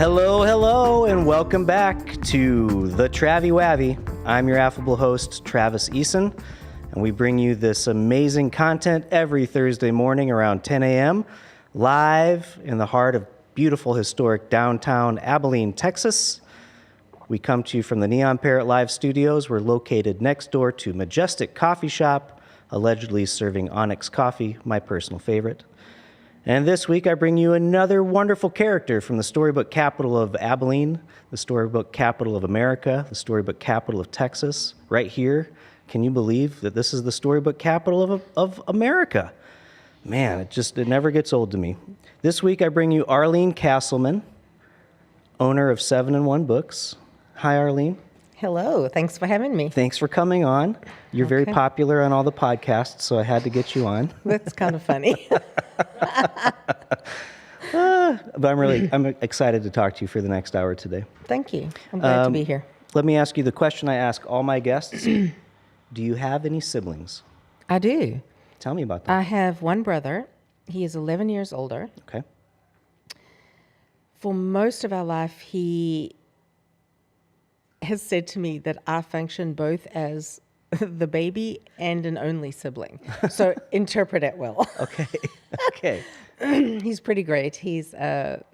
Hello, hello, and welcome back to the Travi Wavi. I'm your affable host, Travis Eason, and we bring you this amazing content every Thursday morning around 10 a.m. live in the heart of beautiful, historic downtown Abilene, Texas. We come to you from the Neon Parrot Live Studios. We're located next door to Majestic Coffee Shop, allegedly serving Onyx coffee, my personal favorite. And this week I bring you another wonderful character from the storybook capital of Abilene, the storybook capital of America, the storybook capital of Texas, right here. Can you believe that this is the storybook capital of America? Man, it never gets old to me. This week I bring you Arlene Kasselman, owner of 7 in 1 Books. Hi, Arlene. Hello. Thanks for having me. Thanks for coming on. You're very popular on all the podcasts, so I had to get you on. That's kind of funny. But I'm excited to talk to you for the next hour today. Thank you. I'm glad to be here. Let me ask you the question I ask all my guests. Do you have any siblings? I do. Tell me about that. I have one brother. He is 11 years older. Okay. For most of our life, he has said to me that I function both as the baby and an only sibling. So interpret it well. Okay. He's pretty great. He's a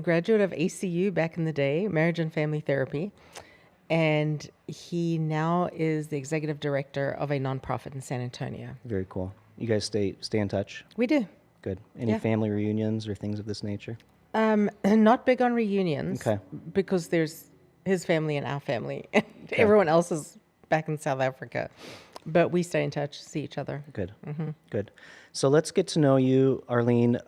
graduate of ACU back in the day, marriage and family therapy. And he now is the executive director of a nonprofit in San Antonio. Very cool. You guys stay in touch? We do. Good. Any family reunions or things of this nature? Not big on reunions. Okay. Because there's his family and our family. And everyone else is back in South Africa. But we stay in touch, see each other. Good. Mm-hmm. Good. So let's get to know you, Arlene.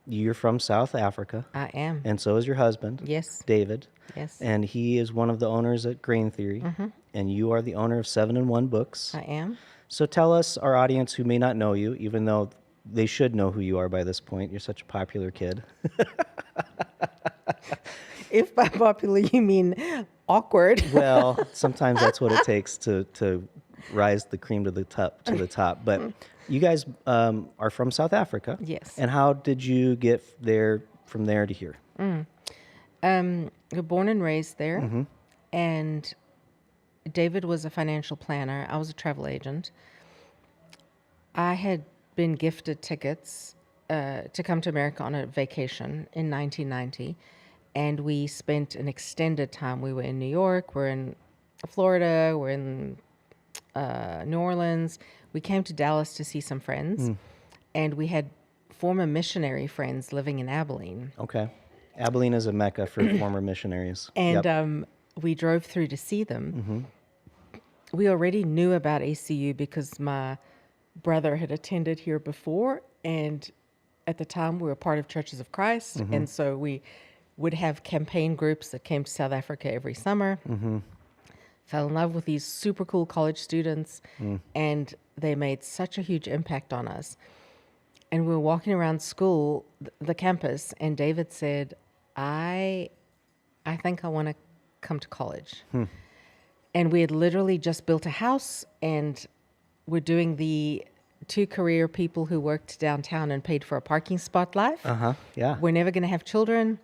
You're from South Africa. I am. And so is your husband. Yes. David. Yes. And he is one of the owners at Grain Theory. Mm-hmm. And you are the owner of 7 in 1 Books. I am. So tell us, our audience who may not know you, even though they should know who you are by this point. You're such a popular kid. If by popular you mean awkward. Well, sometimes that's what it takes to rise the cream to the top. But you guys are from South Africa. Yes. And how did you get from there to here? We're born and raised there. Mm-hmm. And David was a financial planner. I was a travel agent. I had been gifted tickets to come to America on a vacation in 1990. And we spent an extended time. We were in New York, we're in Florida, we're in New Orleans. We came to Dallas to see some friends, and we had former missionary friends living in Abilene. Okay. Abilene is a mecca for former missionaries. And we drove through to see them. Mm-hmm. We already knew about ACU because my brother had attended here before, and at the time we were part of Churches of Christ, and so we would have campaign groups that came to South Africa every summer. Mm-hmm. Fell in love with these super cool college students, and they made such a huge impact on us. And we were walking around school, the campus, and David said, I think I want to come to college. And we had literally just built a house, and we're doing the 2 career people who worked downtown and paid for a parking spot life. Yeah. We're never going to have children.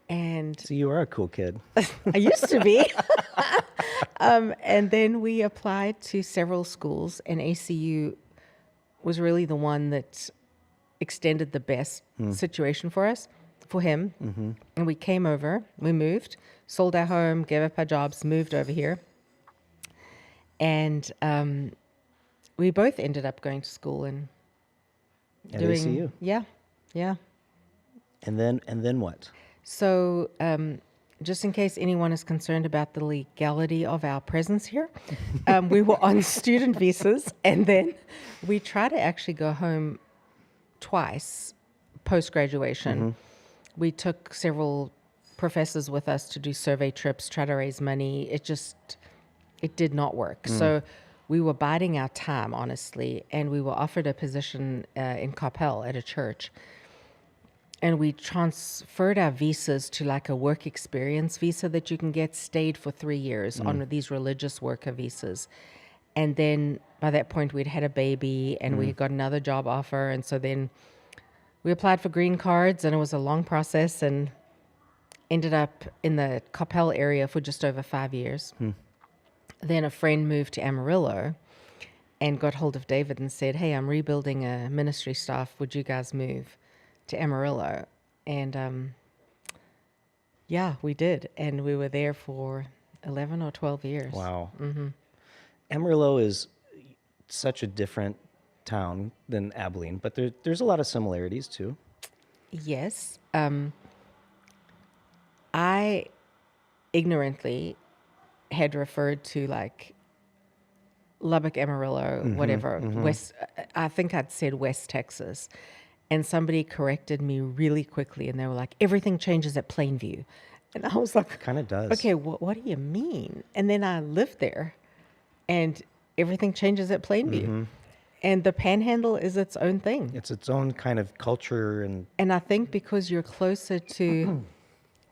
And So you are a cool kid. I used to be. And then we applied to several schools, and ACU was really the one that extended the best situation for us, for him. Mm-hmm. And we came over, we moved, sold our home, gave up our jobs, moved over here. And we both ended up going to school and At doing ACU. Yeah. And then what? So just in case anyone is concerned about the legality of our presence here, we were on student visas, and then we tried to actually go home twice post-graduation. Mm-hmm. We took several professors with us to do survey trips, try to raise money. It did not work. So we were biding our time, honestly, and we were offered a position in Coppell at a church. And we transferred our visas to like a work experience visa that you can get, stayed for 3 years on these religious worker visas. And then by that point, we'd had a baby and we got another job offer. And so then we applied for green cards, and it was a long process. And ended up in the Coppell area for just over 5 years. Then a friend moved to Amarillo and got hold of David and said, hey, I'm rebuilding a ministry staff. Would you guys move to Amarillo? And yeah, we did. And we were there for 11 or 12 years. Wow. Amarillo is such a different town than Abilene, but there's a lot of similarities too. Yes. I ignorantly had referred to like Lubbock, Amarillo, whatever, West, I think I'd said West Texas. And somebody corrected me really quickly and they were like, everything changes at Plainview. And I was like, Kind of does. okay, what do you mean? And then I lived there and everything changes at Plainview. And the Panhandle is its own thing. It's its own kind of culture And I think because you're closer to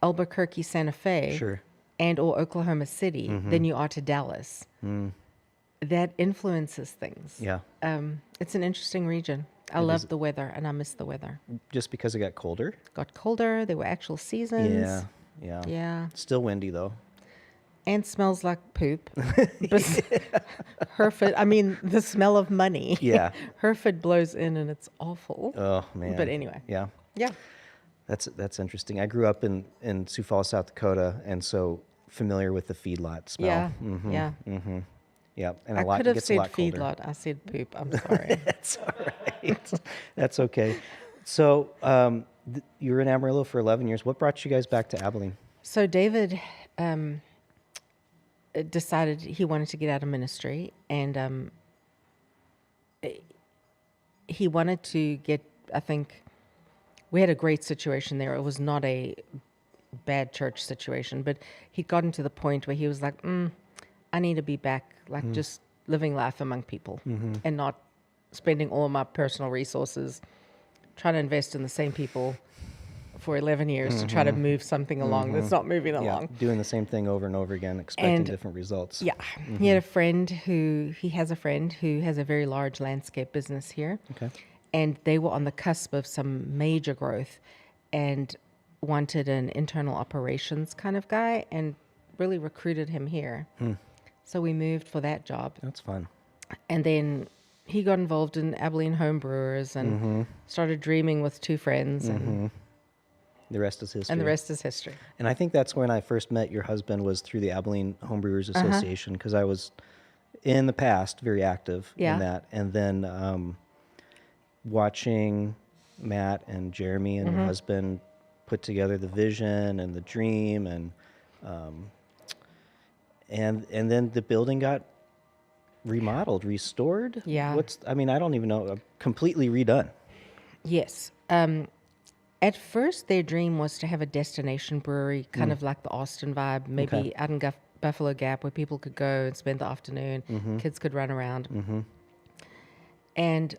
Albuquerque, Santa Fe, Sure. and or Oklahoma City than you are to Dallas, that influences things. Yeah. It's an interesting region. I love the weather, and I miss the weather. Just because it got colder? Got colder. There were actual seasons. Yeah. Yeah. Still windy though. And smells like poop. But Hereford, I mean, the smell of money. Yeah. Hereford blows in, and it's awful. Oh man. But anyway. Yeah. Yeah. That's interesting. I grew up in Sioux Falls, South Dakota, and so familiar with the feedlot smell. Yeah. Yeah. Yeah. And I a lot could have gets a said lot colder. feedlot. I said poop. I'm sorry. That's all right. That's okay. So you were in Amarillo for 11 years. What brought you guys back to Abilene? So David decided he wanted to get out of ministry, and he wanted to get, I think, we had a great situation there. It was not a bad church situation, but he'd gotten to the point where he was like, I need to be back, like just living life among people and not spending all of my personal resources trying to invest in the same people for 11 years to try to move something along that's not moving along. Doing the same thing over and over again, expecting And- different results. Yeah. He had a friend who has a very large landscape business here. Okay. And they were on the cusp of some major growth and wanted an internal operations kind of guy and really recruited him here. So we moved for that job. That's fun. And then he got involved in Abilene home brewers and started dreaming with two friends and The rest is history. the rest is history. And I think that's when I first met your husband was through the Abilene Homebrewers Association because I was in the past very active Yeah. in that. And then watching Matt and Jeremy and your husband put together the vision and the dream and then the building got remodeled, restored. Yeah. I don't even know, completely redone. Yes. At first, their dream was to have a destination brewery, kind of like the Austin vibe, maybe Okay. out in Buffalo Gap, where people could go and spend the afternoon, kids could run around. And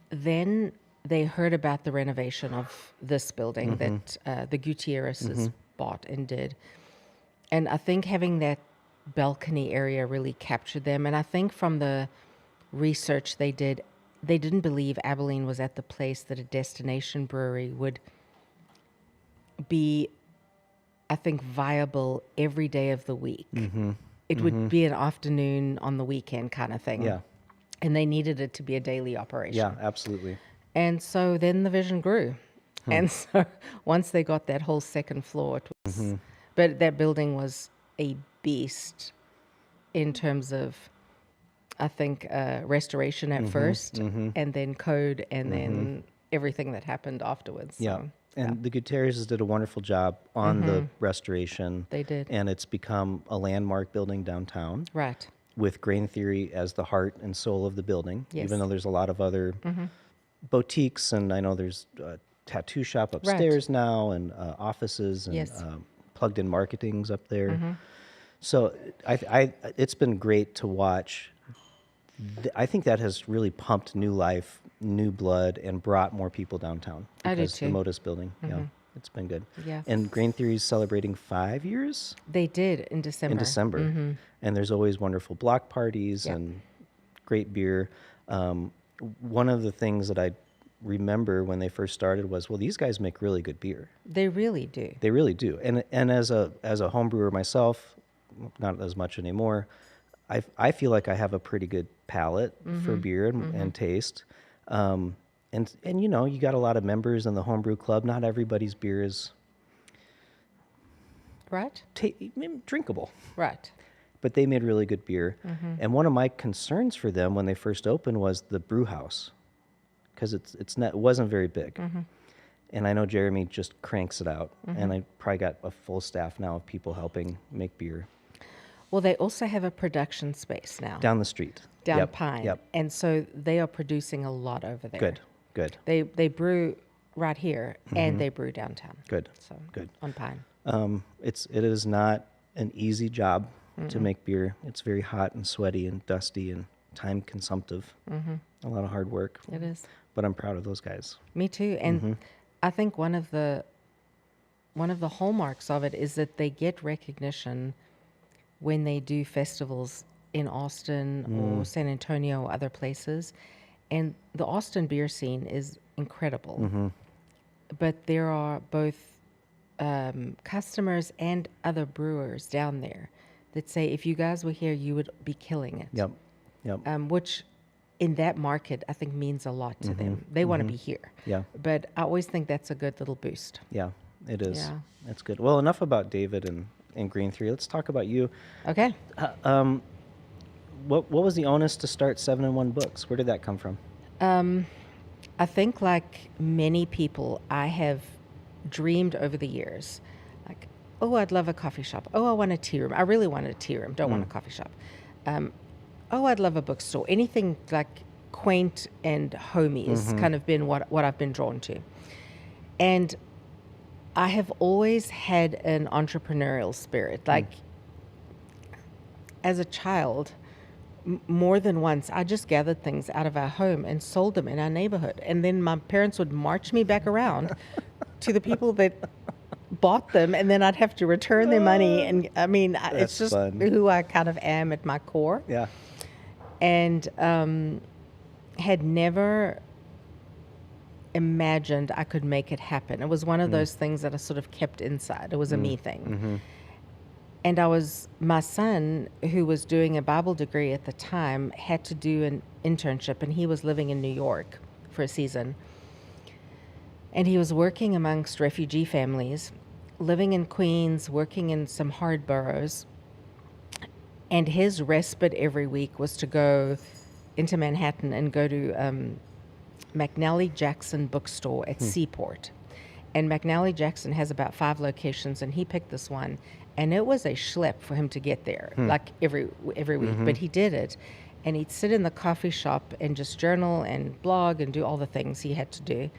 then they heard about the renovation of this building that the Gutierrez's bought and did. And I think having that balcony area really captured them. And I think from the research they did, they didn't believe Abilene was at the place that a destination brewery would be, I think, viable every day of the week. It would be an afternoon on the weekend kind of thing. Yeah. And they needed it to be a daily operation. Yeah, absolutely. And so then the vision grew. And so once they got that whole second floor, it was, but that building was a beast in terms of, I think, restoration at first, and then code, and then everything that happened afterwards. Yeah. So, And the Gutierrez's did a wonderful job on the restoration. They did. And it's become a landmark building downtown right. with Grain Theory as the heart and soul of the building, Yes. even though there's a lot of other boutiques. And I know there's a tattoo shop upstairs now and offices and Yes. plugged-in marketing's up there. So it's been great to watch. I think that has really pumped new life, new blood, and brought more people downtown. I do Because the too. Modus building, yeah, it's been good. Yeah. And Grain Theory is celebrating 5 years They did in December. in December, and there's always wonderful block parties Yeah. and great beer. One of the things that I remember when they first started was, well, these guys make really good beer. They really do. They really do. And as a home brewer myself, not as much anymore, I feel like I have a pretty good palate for beer and taste. And you know, you got a lot of members in the homebrew club. Not everybody's beer is Right? drinkable. Right. But they made really good beer. And one of my concerns for them when they first opened was the brew house, because it wasn't very big. And I know Jeremy just cranks it out. And I probably got a full staff now of people helping make beer. Well, they also have a production space now. Down the street. Down Yep, Pine. Yep. And so they are producing a lot over there. Good. They brew right here and they brew downtown. Good. So Good. on Pine. It is not an easy job to make beer. It's very hot and sweaty and dusty and time consumptive. A lot of hard work. It is. But I'm proud of those guys. Me too. And I think one of the hallmarks of it is that they get recognition when they do festivals in Austin or San Antonio or other places. And the Austin beer scene is incredible. But there are both customers and other brewers down there that say, if you guys were here, you would be killing it. Yep. Which in that market, I think means a lot to them. They want to be here. Yeah. But I always think that's a good little boost. Yeah, it is. Yeah. That's good. Well, enough about David and Green 3. Let's talk about you. Okay. What was the onus to start 7 in 1 Books? Where did that come from? I think, like many people, I have dreamed over the years, like, oh, I'd love a coffee shop. Oh, I want a tea room. I really want a tea room. Don't want a coffee shop. Oh, I'd love a bookstore. Anything like quaint and homey has kind of been what I've been drawn to. And I have always had an entrepreneurial spirit. Like, as a child, more than once, I just gathered things out of our home and sold them in our neighborhood. And then my parents would march me back around to the people that bought them, and then I'd have to return their money. And I mean, it's just fun. who I kind of am at my core. Yeah. And had never imagined I could make it happen. It was one of those things that I sort of kept inside. It was a me thing. And my son, who was doing a Bible degree at the time, had to do an internship, and he was living in New York for a season. And he was working amongst refugee families, living in Queens, working in some hard boroughs. And his respite every week was to go into Manhattan and go to McNally Jackson bookstore at Seaport. And McNally Jackson has about 5 locations, and he picked this one. And it was a schlep for him to get there, like every week. But he did it. And he'd sit in the coffee shop and just journal and blog and do all the things he had to do.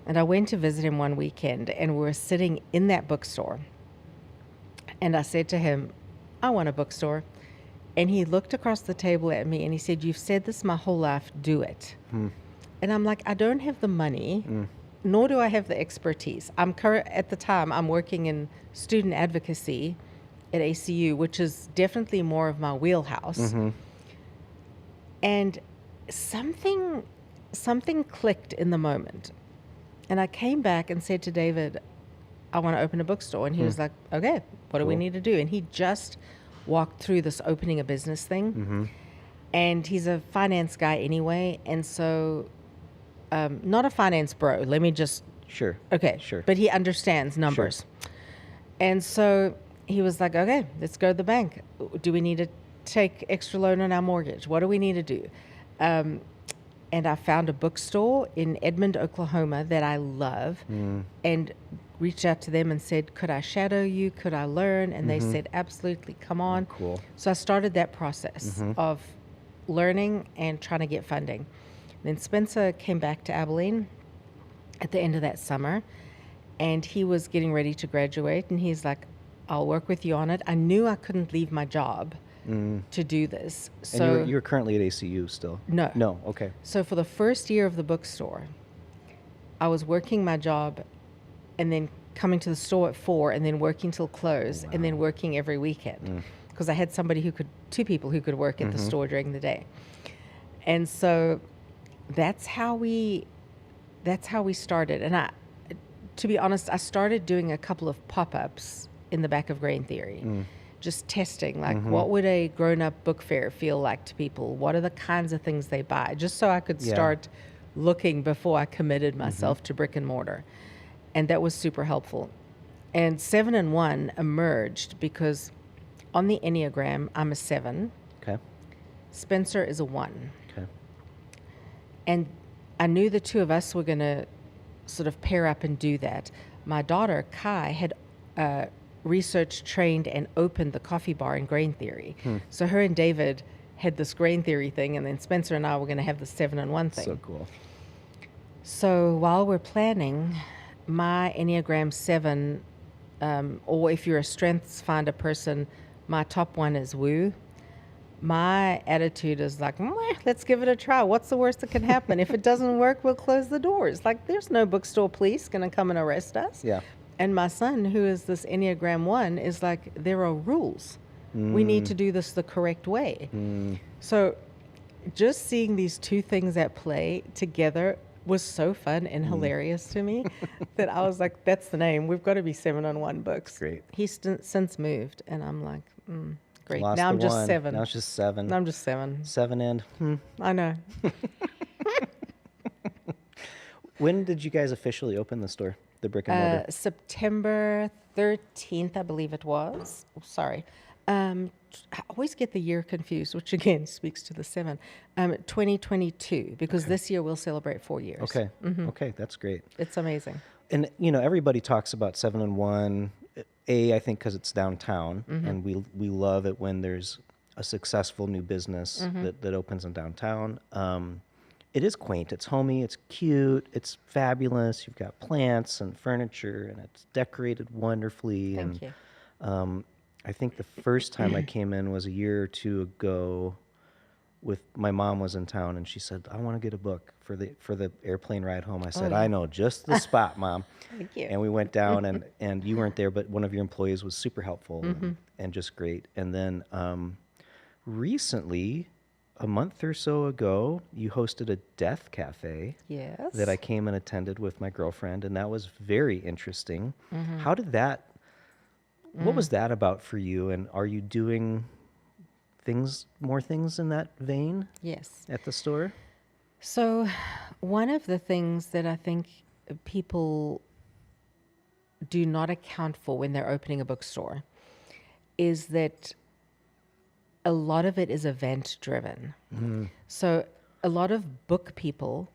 And I went to visit him one weekend, and we were sitting in that bookstore. And I said to him, I want a bookstore. And he looked across the table at me and he said, you've said this my whole life, do it. And I'm like, I don't have the money, nor do I have the expertise. At the time, I'm working in student advocacy at ACU, which is definitely more of my wheelhouse. And something clicked in the moment. And I came back and said to David, I want to open a bookstore. And he was like, okay, what do we need to do? And he just walked through this opening a business thing. And he's a finance guy anyway. And so, not a finance bro. Let me just... Sure. Okay. Sure. But he understands numbers. And so he was like, okay, let's go to the bank. Do we need to take extra loan on our mortgage? What do we need to do? And I found a bookstore in Edmond, Oklahoma that I love, and reached out to them and said, could I shadow you? Could I learn? And they said, absolutely, come on. Cool. So I started that process of learning and trying to get funding. Then Spencer came back to Abilene at the end of that summer, and he was getting ready to graduate, and he's like, I'll work with you on it. I knew I couldn't leave my job to do this. So And you're currently at ACU still? No. No, okay. So for the first year of the bookstore, I was working my job and then coming to the store at 4 and then working till close and then working every weekend because I had two people who could work at the store during the day. And so that's how we that's how we started. And to be honest, I started doing a couple of pop-ups in the back of Grain Theory, just testing, like, what would a grown-up book fair feel like to people? What are the kinds of things they buy? Just so I could start looking before I committed myself to brick and mortar. And that was super helpful. And 7 and 1 emerged because on the Enneagram, I'm a 7. Okay. Spencer is a 1. Okay. And I knew the two of us were going to sort of pair up and do that. My daughter, Kai, had research trained and opened the coffee bar in Grain Theory. So her and David had this Grain Theory thing, and then Spencer and I were going to have the 7 and 1 thing. So cool. So while we're planning, my Enneagram 7, or if you're a Strengths Finder person, my top one is woo. My attitude is like, let's give it a try. What's the worst that can happen? If it doesn't work, we'll close the doors. Like, there's no bookstore police going to come and arrest us. Yeah. And my son, who is this Enneagram 1, is like, there are rules. We need to do this the correct way. So just seeing these two things at play together was so fun and hilarious to me that I was like, that's the name. We've got to be 7 on 1 books. Great. He's since moved, and I'm like, great. Lost Now I'm the just one. 7. Now it's just 7. I'm just 7. 7 and. I know. When did you guys officially open the store, the brick and mortar? September 13th, I believe it was. Oh, sorry. I always get the year confused, which again speaks to the 7. 2022, because this year we'll celebrate 4 years. Okay. Okay, that's great. It's amazing. And everybody talks about 7 and 1. I think because it's downtown, and we love it when there's a successful new business that opens in downtown. It is quaint. It's homey. It's cute. It's fabulous. You've got plants and furniture, and it's decorated wonderfully. Thank you. I think the first time I came in was a year or two ago. My mom was in town, and she said, "I want to get a book for the airplane ride home." I said, "I know just the spot, Mom." Thank you. And we went down, and you weren't there, but one of your employees was super helpful and just great. And then recently, a month or so ago, you hosted a death cafe. Yes. That I came and attended with my girlfriend, and that was very interesting. How did that? What was that about for you? And are you doing more things in that vein? Yes. At the store? So one of the things that I think people do not account for when they're opening a bookstore is that a lot of it is event driven. So a lot of book people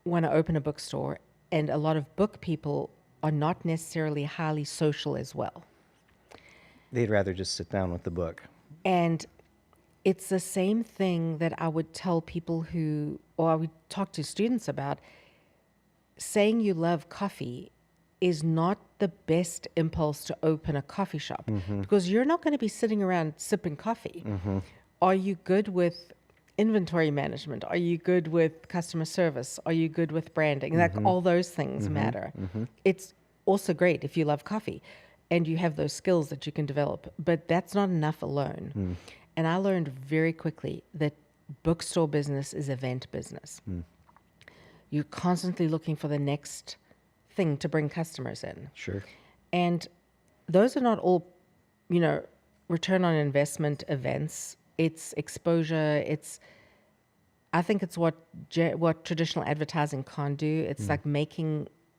want to open a bookstore, and a lot of book people are not necessarily highly social as well. They'd rather just sit down with the book. And it's the same thing that I would tell people or I would talk to students about. Saying you love coffee is not the best impulse to open a coffee shop, because you're not going to be sitting around sipping coffee. Are you good with inventory management? Are you good with customer service? Are you good with branding? Like, all those things matter. It's also great if you love coffee and you have those skills that you can develop, but that's not enough alone. And I learned very quickly that bookstore business is event business. You're constantly looking for the next thing to bring customers in. Sure. And those are not all, return on investment events. It's exposure. I think it's what traditional advertising can't do. It's like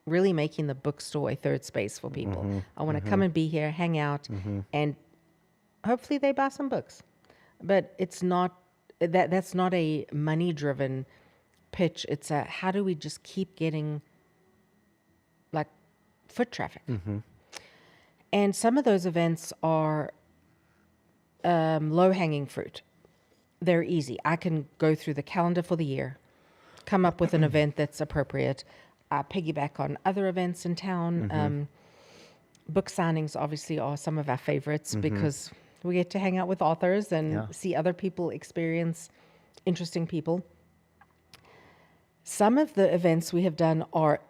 really making the bookstore a third space for people. I want to come and be here, hang out, and hopefully they buy some books. But it's not that's not a money-driven pitch. It's how do we just keep getting like foot traffic? And some of those events are low-hanging fruit. They're easy. I can go through the calendar for the year, come up with an event that's appropriate. I piggyback on other events in town. Book signings obviously are some of our favorites because we get to hang out with authors and see other people experience interesting people. Some of the events we have done are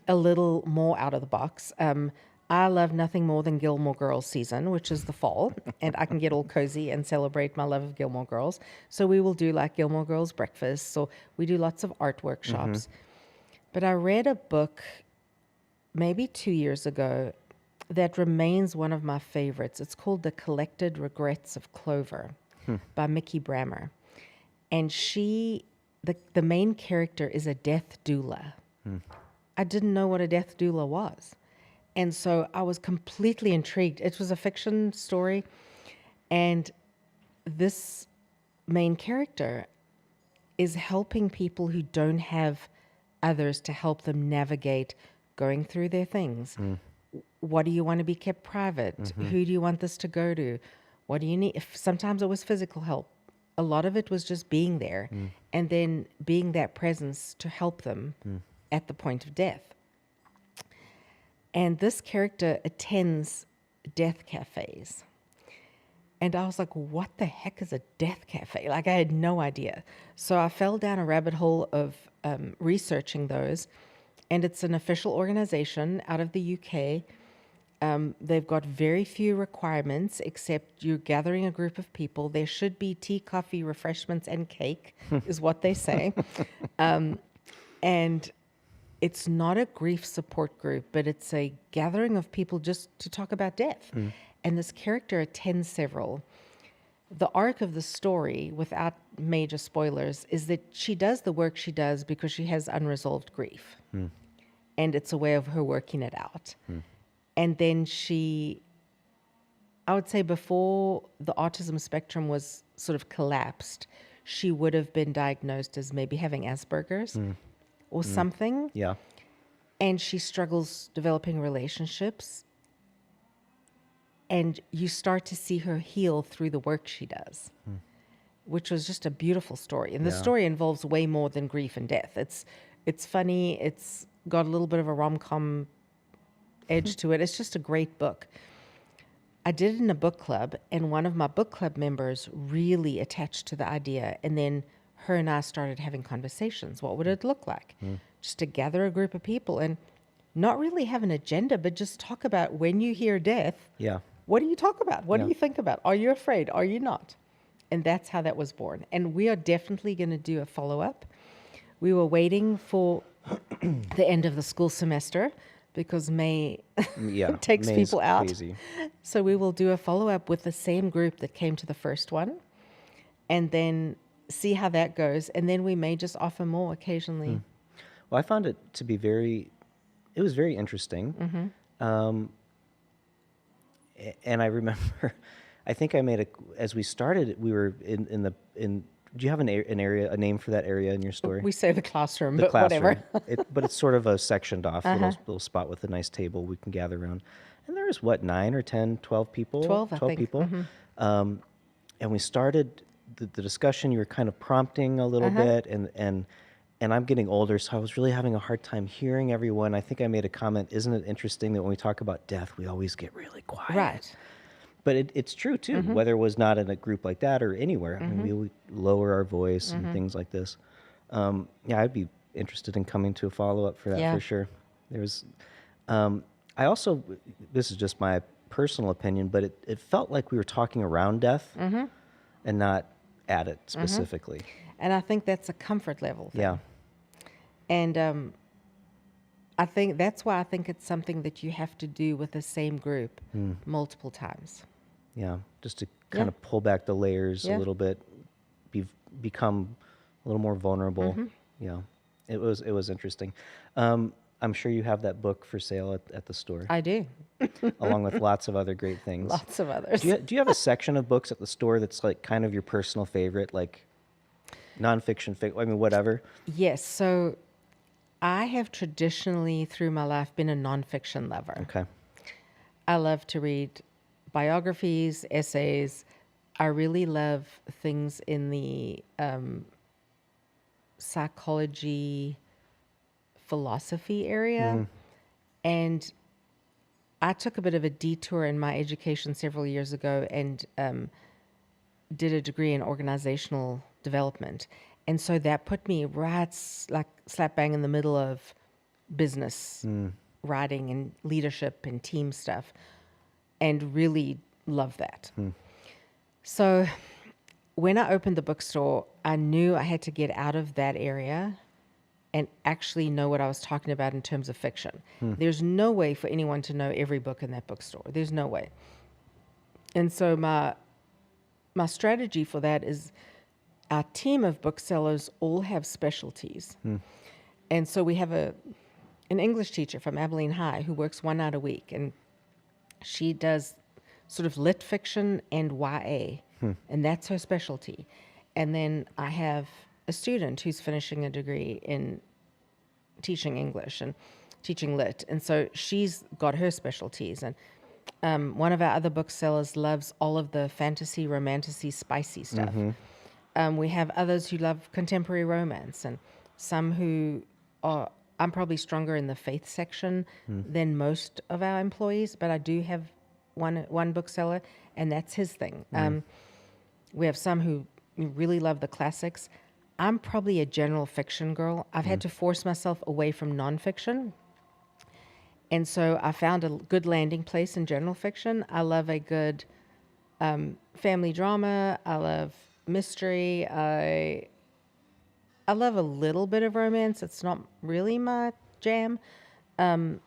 a little more out of the box. I love nothing more than Gilmore Girls season, which is the fall, and I can get all cozy and celebrate my love of Gilmore Girls. So we will do like Gilmore Girls breakfasts, so we do lots of art workshops. But I read a book maybe 2 years ago that remains one of my favorites. It's called The Collected Regrets of Clover by Mickey Brammer. And the main character is a death doula. I didn't know what a death doula was. And so I was completely intrigued. It was a fiction story. And this main character is helping people who don't have others to help them navigate going through their things. What do you want to be kept private? Who do you want this to go to? What do you need? Sometimes it was physical help. A lot of it was just being there and then being that presence to help them at the point of death. And this character attends death cafes. And I was like, what the heck is a death cafe? Like, I had no idea. So I fell down a rabbit hole of researching those. And it's an official organization out of the UK. They've got very few requirements, except you're gathering a group of people. There should be tea, coffee, refreshments, and cake, is what they say. And it's not a grief support group, but it's a gathering of people just to talk about death. And this character attends several. The arc of the story, without major spoilers, is that she does the work she does because she has unresolved grief. And it's a way of her working it out. And then I would say before the autism spectrum was sort of collapsed, she would have been diagnosed as maybe having Asperger's or something. Yeah. And she struggles developing relationships. And you start to see her heal through the work she does, which was just a beautiful story. And the story involves way more than grief and death. It's funny. It's got a little bit of a rom-com edge to it. It's just a great book. I did it in a book club, and one of my book club members really attached to the idea. And then her and I started having conversations. What would it look like? Just to gather a group of people and not really have an agenda, but just talk about when you hear death. Yeah. What do you talk about? What do you think about? Are you afraid? Are you not? And that's how that was born. And we are definitely going to do a follow-up. We were waiting for the end of the school semester because May takes May's people out. Crazy. So we will do a follow-up with the same group that came to the first one and then see how that goes. And then we may just offer more occasionally. Well, I found it to be it was very interesting. And I remember, I think I made as we started, we were in do you have a name for that area in your story? We say the classroom, The but classroom. whatever. But it's sort of a sectioned off little spot with a nice table we can gather around. And there was 9 or 10, 12 people? 12, I think. People. And we started the discussion. You were kind of prompting a little bit, and I'm getting older, so I was really having a hard time hearing everyone. I think I made a comment, isn't it interesting that when we talk about death, we always get really quiet? Right. But it's true, too, whether it was not in a group like that or anywhere. I mean, we would lower our voice and things like this. I'd be interested in coming to a follow-up for that for sure. There's, I also, this is just my personal opinion, but it felt like we were talking around death and not at it specifically. And I think that's a comfort level thing. Yeah. And I think that's why I think it's something that you have to do with the same group multiple times. Yeah, just to kind of pull back the layers a little bit, become a little more vulnerable. Yeah, it was interesting. I'm sure you have that book for sale at the store. I do. Along with lots of other great things. Lots of others. Do you have a section of books at the store that's like kind of your personal favorite, like nonfiction, I mean, whatever? Yes. So I have traditionally through my life been a nonfiction lover. Okay. I love to read biographies, essays. I really love things in the psychology, philosophy area. And I took a bit of a detour in my education several years ago and did a degree in organizational development. And so that put me right like slap bang in the middle of business writing and leadership and team stuff, and really love that. So when I opened the bookstore, I knew I had to get out of that area and actually know what I was talking about in terms of fiction. There's no way for anyone to know every book in that bookstore. There's no way. And so my strategy for that is our team of booksellers all have specialties. And so we have an English teacher from Abilene High who works 1 night a week, and she does sort of lit fiction and YA, and that's her specialty. And then I have a student who's finishing a degree in teaching English and teaching lit, and so she's got her specialties. And one of our other booksellers loves all of the fantasy, romanticy, spicy stuff. We have others who love contemporary romance, and some who are, I'm probably stronger in the faith section than most of our employees, but I do have one bookseller, and that's his thing. We have some who really love the classics. I'm probably a general fiction girl. I've had to force myself away from nonfiction. And so I found a good landing place in general fiction. I love a good family drama. I love mystery. I love a little bit of romance. It's not really my jam. And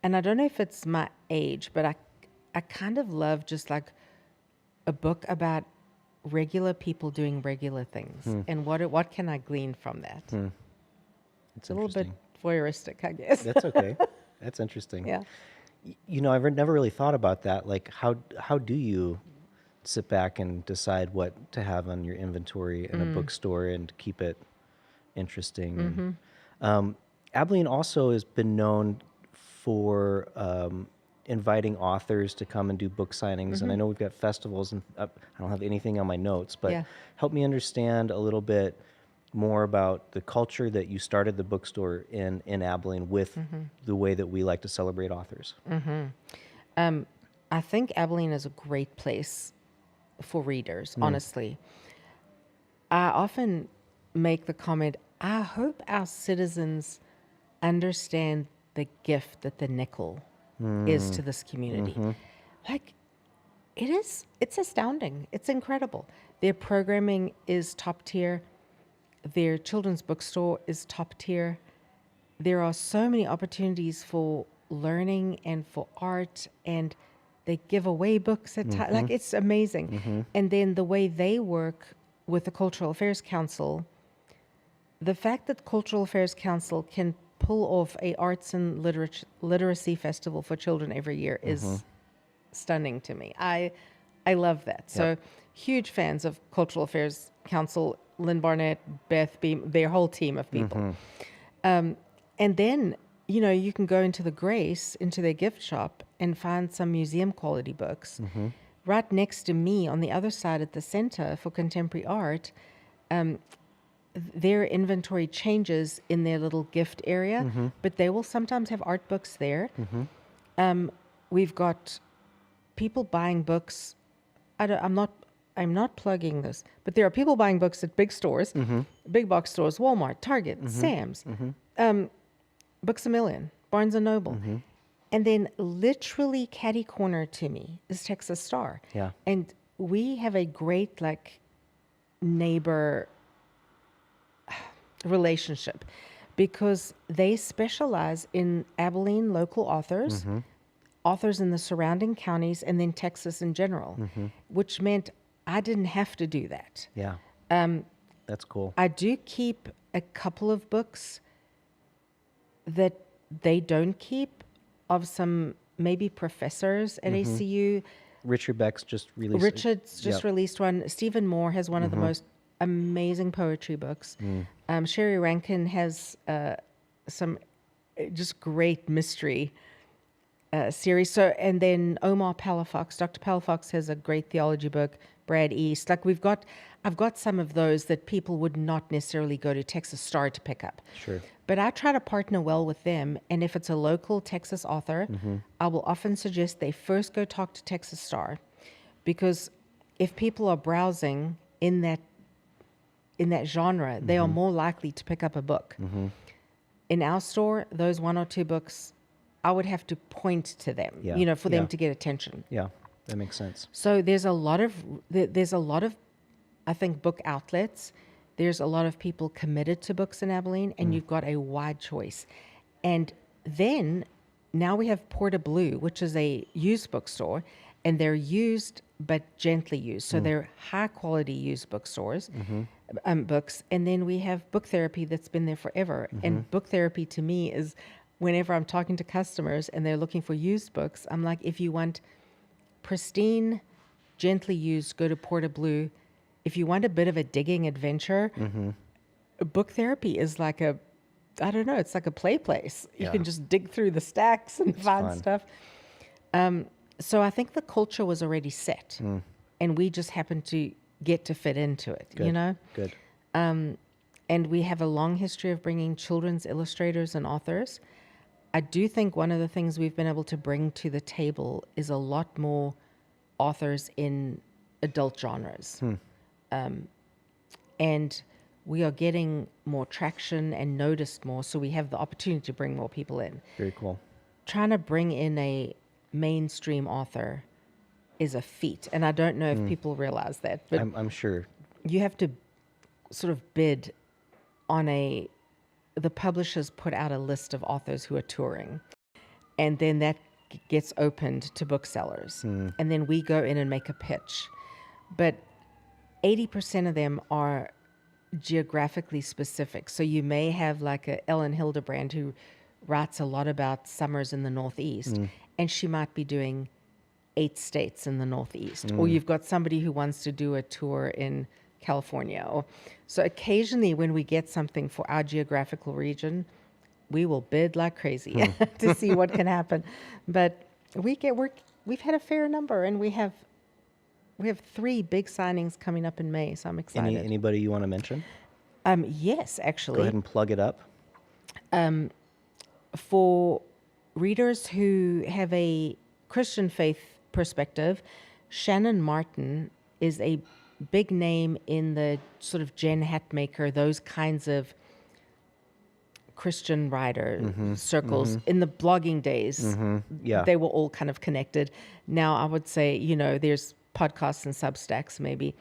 I don't know if it's my age, but I kind of love just like a book about regular people doing regular things. And what can I glean from that? It's a little bit interesting. voyeuristic, I guess. That's okay. That's interesting. Yeah. You know, I've never really thought about that. Like, how do you sit back and decide what to have on your inventory in a bookstore and keep it interesting? Abilene also has been known for inviting authors to come and do book signings, and I know we've got festivals, and I don't have anything on my notes, but Yeah. help me understand a little bit more about the culture that you started the bookstore in Abilene with the way that we like to celebrate authors. I think Abilene is a great place for readers, honestly. I often make the comment, I hope our citizens understand the gift that the nickel is to this community. Like, it's astounding. It's incredible. Their programming is top tier. Their children's bookstore is top tier. There are so many opportunities for learning and for art, and they give away books at times. Like, it's amazing. And then the way they work with the Cultural Affairs Council, the fact that Cultural Affairs Council can pull off a arts and literacy festival for children every year is stunning to me. I love that. So huge fans of Cultural Affairs Council, Lynn Barnett, Beth Beam, their whole team of people. And then, you know, you can go into the Grace, into their gift shop, and find some museum quality books. Right next to me on the other side at the Center for Contemporary Art, their inventory changes in their little gift area, but they will sometimes have art books there. We've got people buying books. I'm not plugging this, but there are people buying books at big stores, big box stores, Walmart, Target, Sam's, Books A Million, Barnes and Noble. And then literally catty corner to me is Texas Star. Yeah. And we have a great like neighbor relationship because they specialize in Abilene local authors, authors in the surrounding counties, and then Texas in general, which meant I didn't have to do that. Yeah. That's cool. I do keep a couple of books that they don't keep of some maybe professors at ACU. Richard Beck's just released. Richard's just released one. Stephen Moore has one of the most amazing poetry books. Sherry Rankin has some just great mystery series. So, and then Omar Palafox, Dr. Palafox has a great theology book. Brad East, like I've got some of those that people would not necessarily go to Texas Star to pick up. Sure. But I try to partner well with them, and if it's a local Texas author, I will often suggest they first go talk to Texas Star, because if people are browsing in that genre, they are more likely to pick up a book. In our store, those one or two books, I would have to point to them, you know, for them to get attention. Yeah, that makes sense. So there's a lot of, I think, book outlets there's a lot of people committed to books in Abilene, and you've got a wide choice. And then now we have Porta Blue, which is a used bookstore, and they're used but gently used. So they're high quality used bookstores, books. And then we have Book Therapy that's been there forever. And Book Therapy to me is whenever I'm talking to customers and they're looking for used books, I'm like, if you want pristine, gently used, go to Porta Blue. If you want a bit of a digging adventure, Book Therapy is like a, I don't know, it's like a play place. You can just dig through the stacks and find fun. stuff. So I think the culture was already set, and we just happened to get to fit into it, Good. you know? Good. And we have a long history of bringing children's illustrators and authors. I do think one of the things we've been able to bring to the table is a lot more authors in adult genres. And we are getting more traction and noticed more, so we have the opportunity to bring more people in. Very cool. Trying to bring in a mainstream author is a feat, and I don't know if people realize that, but I'm sure. you have to sort of bid on the publishers put out a list of authors who are touring, and then that gets opened to booksellers, and then we go in and make a pitch. But 80% of them are geographically specific. So you may have like a Ellen Hildebrand who writes a lot about summers in the Northeast, and she might be doing 8 states in the Northeast. Or you've got somebody who wants to do a tour in California. So occasionally when we get something for our geographical region, we will bid like crazy to see what can happen. But we've had a fair number, and we have 3 big signings coming up in May, so I'm excited. Anybody you want to mention? Yes, actually. Go ahead and plug it up. For readers who have a Christian faith perspective, Shannon Martin is a big name in the sort of Jen Hatmaker, those kinds of Christian writer circles. In the blogging days, Yeah. they were all kind of connected. Now I would say, there's podcasts and Substacks maybe.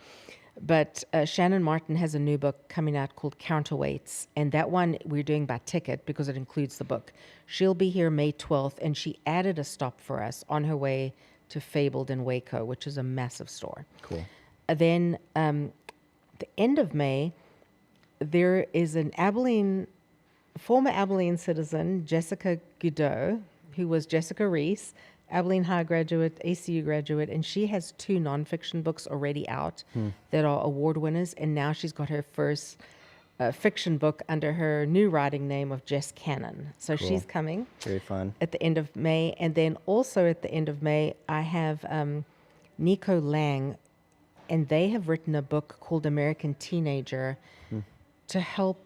But Shannon Martin has a new book coming out called Counterweights, and that one we're doing by ticket because it includes the book. She'll be here May 12th, and she added a stop for us on her way to Fabled in Waco, which is a massive store. Cool. Then the end of May, there is an former Abilene citizen, Jessica Gudeau, who was Jessica Reese, Abilene High graduate, ACU graduate, and she has 2 nonfiction books already out that are award winners, and now she's got her first fiction book under her new writing name of Jess Cannon. So Cool. she's coming. Very fun. At the end of May. And then also at the end of May, I have Nico Lang, and they have written a book called American Teenager to help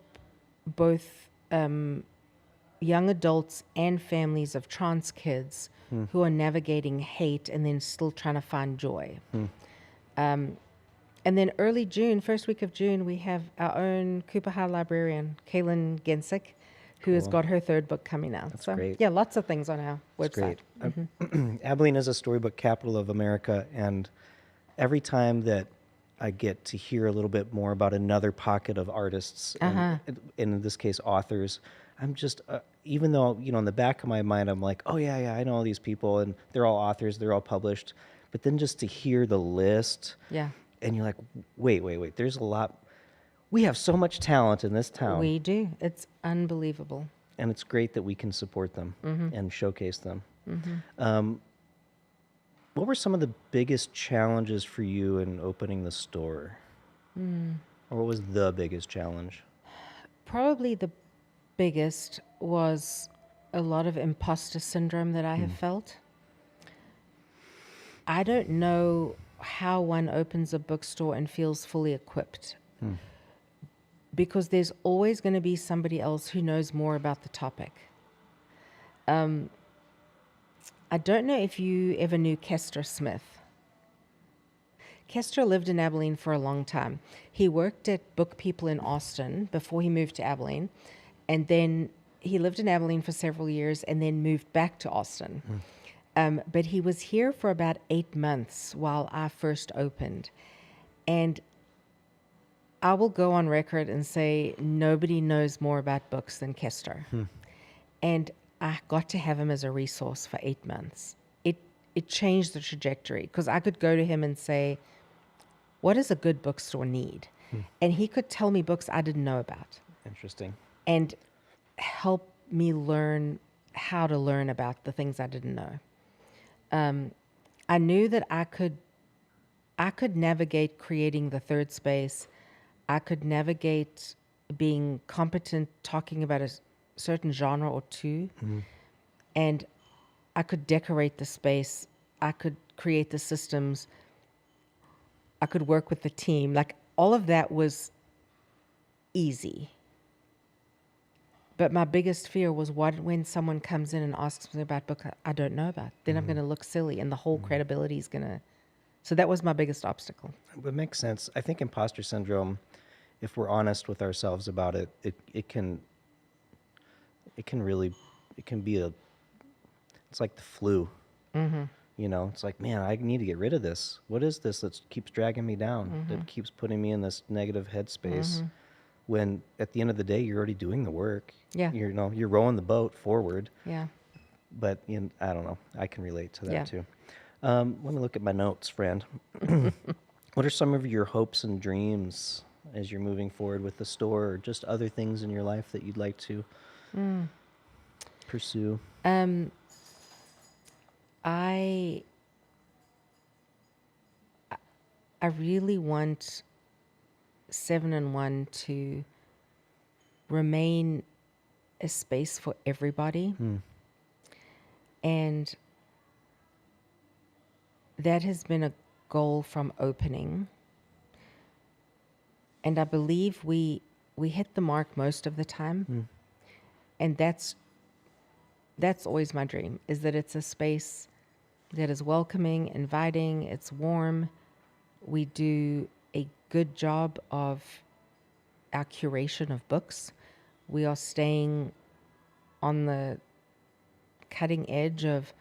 both young adults and families of trans kids who are navigating hate and then still trying to find joy. And then early June, first week of June, we have our own Cooper High librarian, Kaylin Gensick, who has got her 3rd book coming out. That's so, great. yeah, lots of things on our That's website. great. Abilene is a storybook capital of America, and every time that I get to hear a little bit more about another pocket of artists, and in this case authors, I'm just, even though, in the back of my mind, I'm like, oh yeah, I know all these people, and they're all authors, they're all published. But then just to hear the list, Yeah. and you're like, wait, there's a lot. We have so much talent in this town. We do. It's unbelievable. And it's great that we can support them and showcase them. What were some of the biggest challenges for you in opening the store? Or what was the biggest challenge? Probably the biggest was a lot of imposter syndrome that I have felt. I don't know how one opens a bookstore and feels fully equipped, because there's always going to be somebody else who knows more about the topic. I don't know if you ever knew Kester Smith. Kester lived in Abilene for a long time. He worked at Book People in Austin before he moved to Abilene, and then he lived in Abilene for several years and then moved back to Austin. But he was here for about 8 months while I first opened. And I will go on record and say nobody knows more about books than Kester. And I got to have him as a resource for 8 months. It changed the trajectory because I could go to him and say, what does a good bookstore need? And he could tell me books I didn't know about Interesting. and help me learn how to learn about the things I didn't know. I knew that I could navigate creating the third space. I could navigate being competent talking about a certain genre or two. And I could decorate the space. I could create the systems. I could work with the team. Like all of that was easy. But my biggest fear was when someone comes in and asks me about a book I don't know about. Then I'm going to look silly and the whole credibility is going to... So that was my biggest obstacle. It makes sense. I think imposter syndrome, if we're honest with ourselves about it, it can be it's like the flu. You know, it's like, man, I need to get rid of this. What is this that keeps dragging me down, that keeps putting me in this negative headspace? When at the end of the day, you're already doing the work. Yeah. You're rowing the boat forward. Yeah. But I don't know. I can relate to that Yeah. too. Let me look at my notes, friend. What are some of your hopes and dreams as you're moving forward with the store, or just other things in your life that you'd like to pursue? I really want 7 and 1 to remain a space for everybody. And that has been a goal from opening. And I believe we hit the mark most of the time. And that's always my dream, is that it's a space that is welcoming, inviting, it's warm. We do a good job of our curation of books. We are staying on the cutting edge of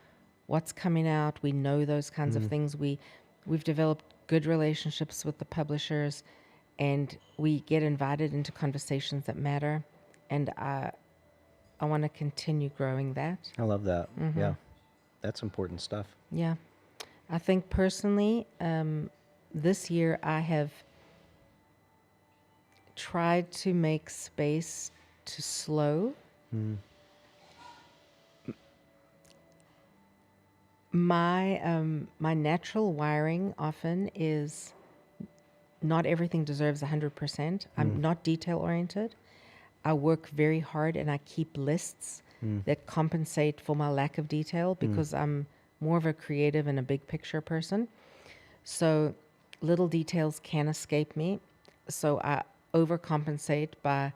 what's coming out. We know those kinds of things. We've developed good relationships with the publishers, and we get invited into conversations that matter. And I want to continue growing that. I love that. Yeah, that's important stuff. Yeah. I think personally, this year I have tried to make space to slow. My natural wiring often is not everything deserves 100%. I'm not detail oriented. I work very hard and I keep lists that compensate for my lack of detail because I'm more of a creative and a big picture person. So little details can escape me. So I overcompensate by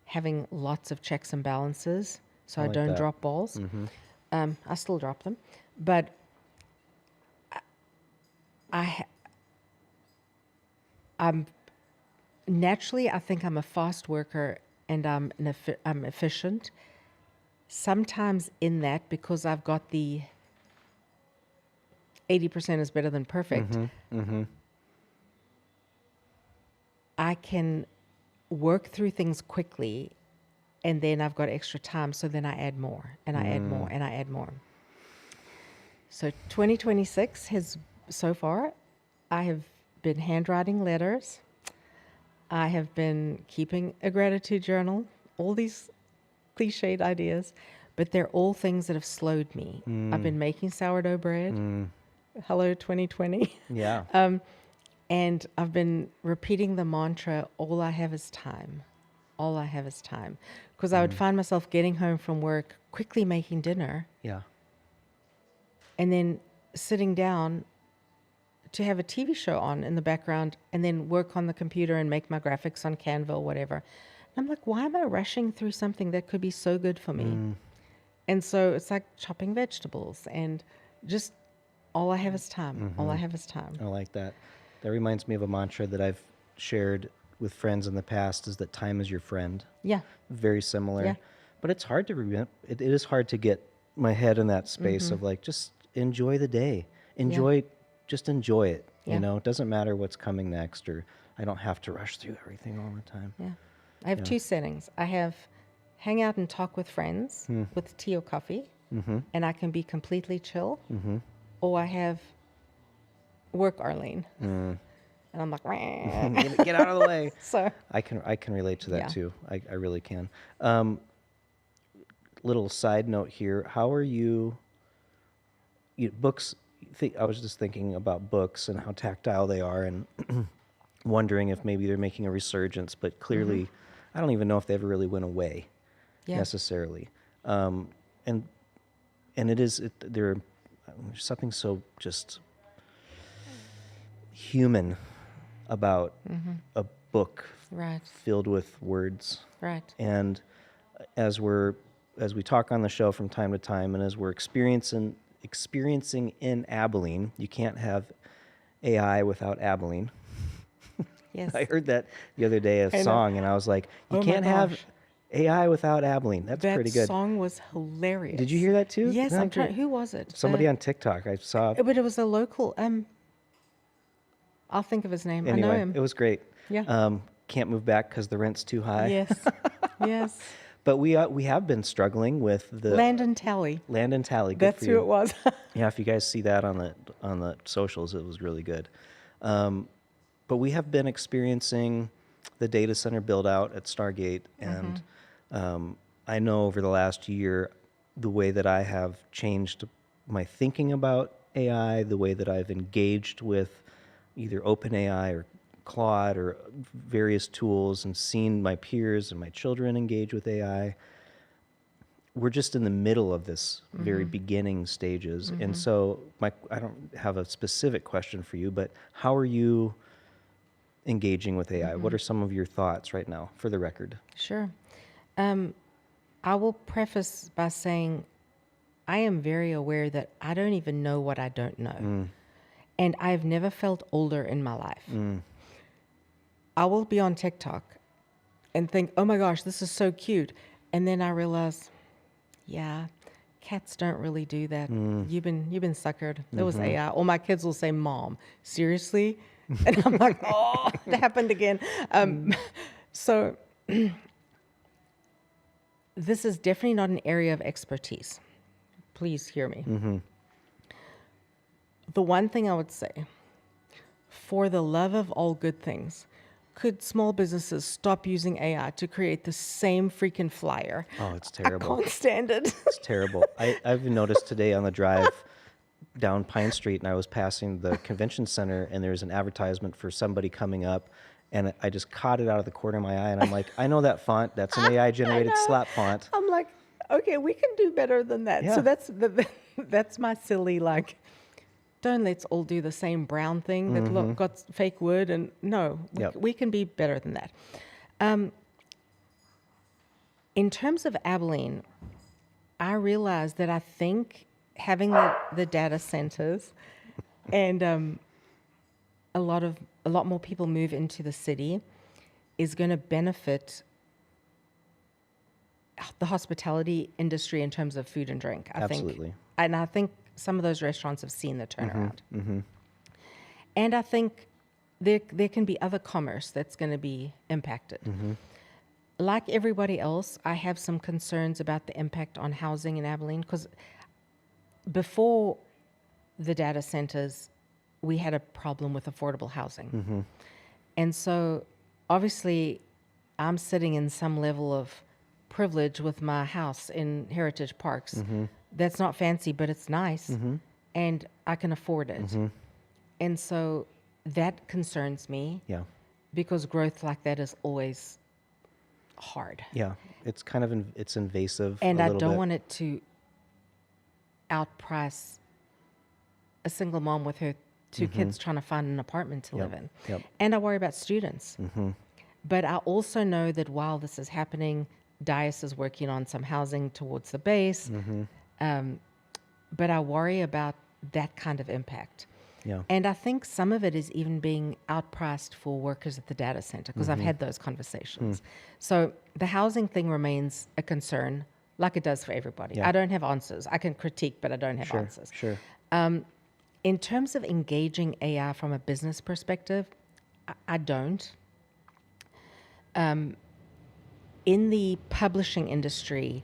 having lots of checks and balances so I like don't that. drop balls. I still drop them. But I'm naturally, I think I'm a fast worker and I'm efficient. Sometimes in that, because I've got the 80% is better than perfect, I can work through things quickly, and then I've got extra time, so then I add more, and I add more, and I add more. So 2026 has, so far, I have been handwriting letters. I have been keeping a gratitude journal, all these cliched ideas, but they're all things that have slowed me. I've been making sourdough bread. Hello, 2020. Yeah. And I've been repeating the mantra, all I have is time. All I have is time. Because I would find myself getting home from work, quickly making dinner, Yeah. and then sitting down to have a TV show on in the background and then work on the computer and make my graphics on Canva or whatever. And I'm like, why am I rushing through something that could be so good for me? And so it's like chopping vegetables and just all I have is time. All I have is time. I like that. That reminds me of a mantra that I've shared with friends in the past, is that time is your friend. Yeah. Very similar. Yeah. But it's hard to remember. It is hard to get my head in that space of like, just enjoy the day. Just enjoy it. Yeah. You know, it doesn't matter what's coming next, or I don't have to rush through everything all the time. Yeah. I have two settings. I have hang out and talk with friends with tea or coffee, and I can be completely chill. Or I have work Arlene. And I'm like, Get out of the way. So I can relate to that Yeah. too. I really can. Little side note here. How are you books, I was just thinking about books and how tactile they are and wondering if maybe they're making a resurgence, but clearly I don't even know if they ever really went away necessarily. And there's something so just human about a book Right. filled with words. Right. And as we talk on the show from time to time, and as we're experiencing in Abilene, you can't have AI without Abilene. Yes. I heard that the other day, a song, and I was like, you Oh my can't have gosh. AI without Abilene. That's That pretty good. song was hilarious. Did you hear that too? Yes, No, I'm trying. Who was it? Somebody on TikTok I saw. But it was a local. I'll think of his name. I know Anyway, him. it was great. Yeah. Can't move back because the rent's too high. Yes. Yes. But we have been struggling with the Land and Tally. Land and Tally. Good That's for who you. it was. Yeah, if you guys see that on the socials, it was really good. But we have been experiencing the data center build out at Stargate, and I know over the last year, the way that I have changed my thinking about AI, the way that I've engaged with either OpenAI or Claude or various tools, and seen my peers and my children engage with AI. We're just in the middle of this very beginning stages. And so I don't have a specific question for you, but how are you engaging with AI? What are some of your thoughts right now, for the record? Sure. I will preface by saying I am very aware that I don't even know what I don't know. And I've never felt older in my life. I will be on TikTok and think, oh my gosh, this is so cute. And then I realize, yeah, cats don't really do that. You've been suckered. That was AI. Or my kids will say, Mom, seriously? And I'm like, oh, it happened again. So this is definitely not an area of expertise. Please hear me. The one thing I would say, for the love of all good things, could small businesses stop using AI to create the same freaking flyer? Oh, it's terrible. I can't stand it. It's terrible. I've noticed today on the drive down Pine Street, and I was passing the convention center, and there's an advertisement for somebody coming up, and I just caught it out of the corner of my eye, and I'm like, I know that font. That's an AI-generated slap font. I'm like, okay, we can do better than that. Yeah. So that's my silly, like, don't let's all do the same brown thing that got fake wood. And no, we can be better than that. In terms of Abilene, I realized that I think having the data centers and a lot more people move into the city is going to benefit the hospitality industry in terms of food and drink. Absolutely. And I think some of those restaurants have seen the turnaround. And I think there can be other commerce that's going to be impacted. Like everybody else, I have some concerns about the impact on housing in Abilene, because before the data centers, we had a problem with affordable housing. And so obviously I'm sitting in some level of privilege with my house in Heritage Parks. That's not fancy, but it's nice, and I can afford it. And so that concerns me. Yeah. Because growth like that is always hard. Yeah. It's kind of it's invasive. And a I little don't bit. want it to outprice a single mom with her two kids trying to find an apartment to live in. Yep. And I worry about students. But I also know that while this is happening, DIAS is working on some housing towards the base. But I worry about that kind of impact. Yeah. And I think some of it is even being outpriced for workers at the data center, because I've had those conversations. So the housing thing remains a concern, like it does for everybody. Yeah. I don't have answers. I can critique, but I don't have answers. Sure. In terms of engaging AI from a business perspective, I don't. In the publishing industry,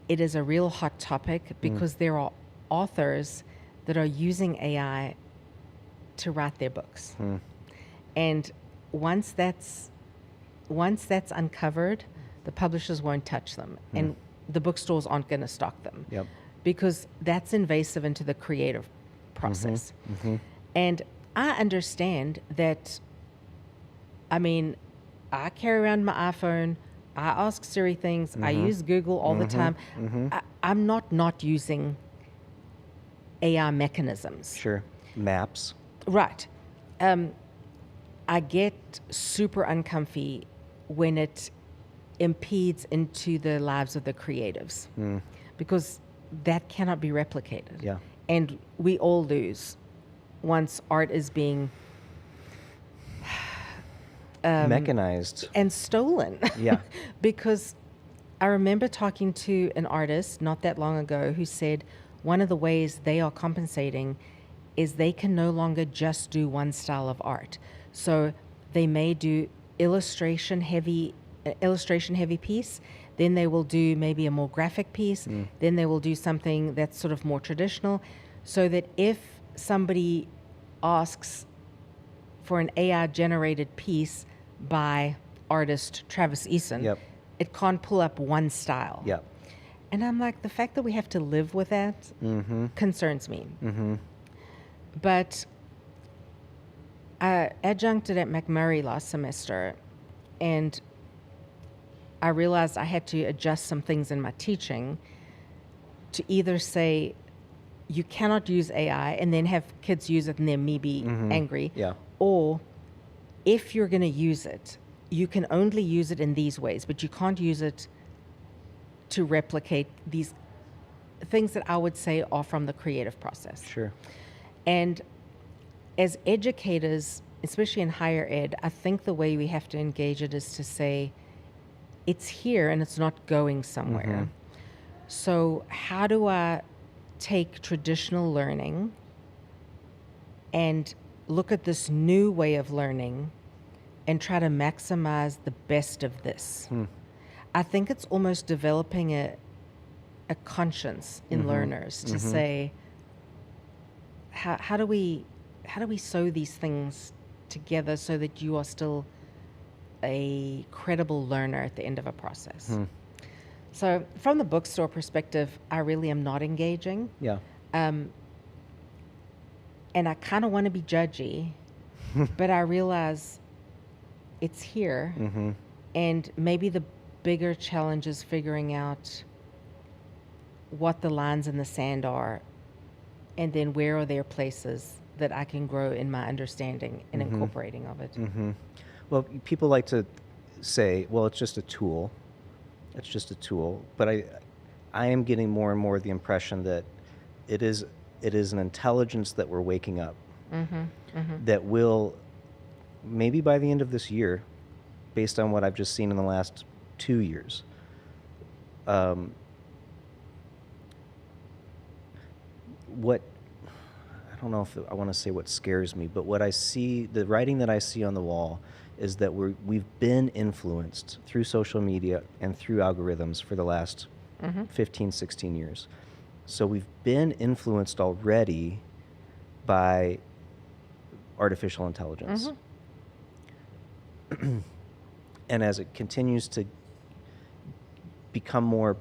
it is a real hot topic because there are authors that are using AI to write their books. And once that's uncovered, the publishers won't touch them, and the bookstores aren't going to stock them, Yep. because that's invasive into the creative process. And I understand that. I mean, I carry around my iPhone. I ask Siri things. I use Google all the time. I'm not using AI mechanisms. Sure. Maps. Right. I get super uncomfy when it impedes into the lives of the creatives, because that cannot be replicated. Yeah. And we all lose once art is being Mechanized. and stolen. Yeah. Because I remember talking to an artist not that long ago who said one of the ways they are compensating is they can no longer just do one style of art. So they may do illustration heavy piece, then they will do maybe a more graphic piece, then they will do something that's sort of more traditional, so that if somebody asks for an AI generated piece by artist Travis Eason, Yep. it can't pull up one style. Yeah. And I'm like, the fact that we have to live with that concerns me. But I adjuncted at McMurray last semester, and I realized I had to adjust some things in my teaching to either say, you cannot use AI, and then have kids use it and then me be angry. Yeah. Or if you're going to use it, you can only use it in these ways, but you can't use it to replicate these things that I would say are from the creative process. Sure. And as educators, especially in higher ed, I think the way we have to engage it is to say, it's here and it's not going somewhere. So how do I take traditional learning and look at this new way of learning and try to maximize the best of this? I think it's almost developing a conscience in learners to say, how do we sew these things together so that you are still a credible learner at the end of a process? So from the bookstore perspective, I really am not engaging. Yeah. And I kind of want to be judgy, but I realize it's here. And maybe the bigger challenge is figuring out what the lines in the sand are, and then where are there places that I can grow in my understanding and incorporating of it. Well, people like to say, well, it's just a tool. It's just a tool. But I am getting more and more the impression that it is an intelligence that we're waking up that will, maybe by the end of this year, based on what I've just seen in the last 2 years, what, I don't know if I want to say what scares me, but what I see, the writing that I see on the wall is that we've been influenced through social media and through algorithms for the last 15, 16 years. So we've been influenced already by artificial intelligence. And as it continues to become more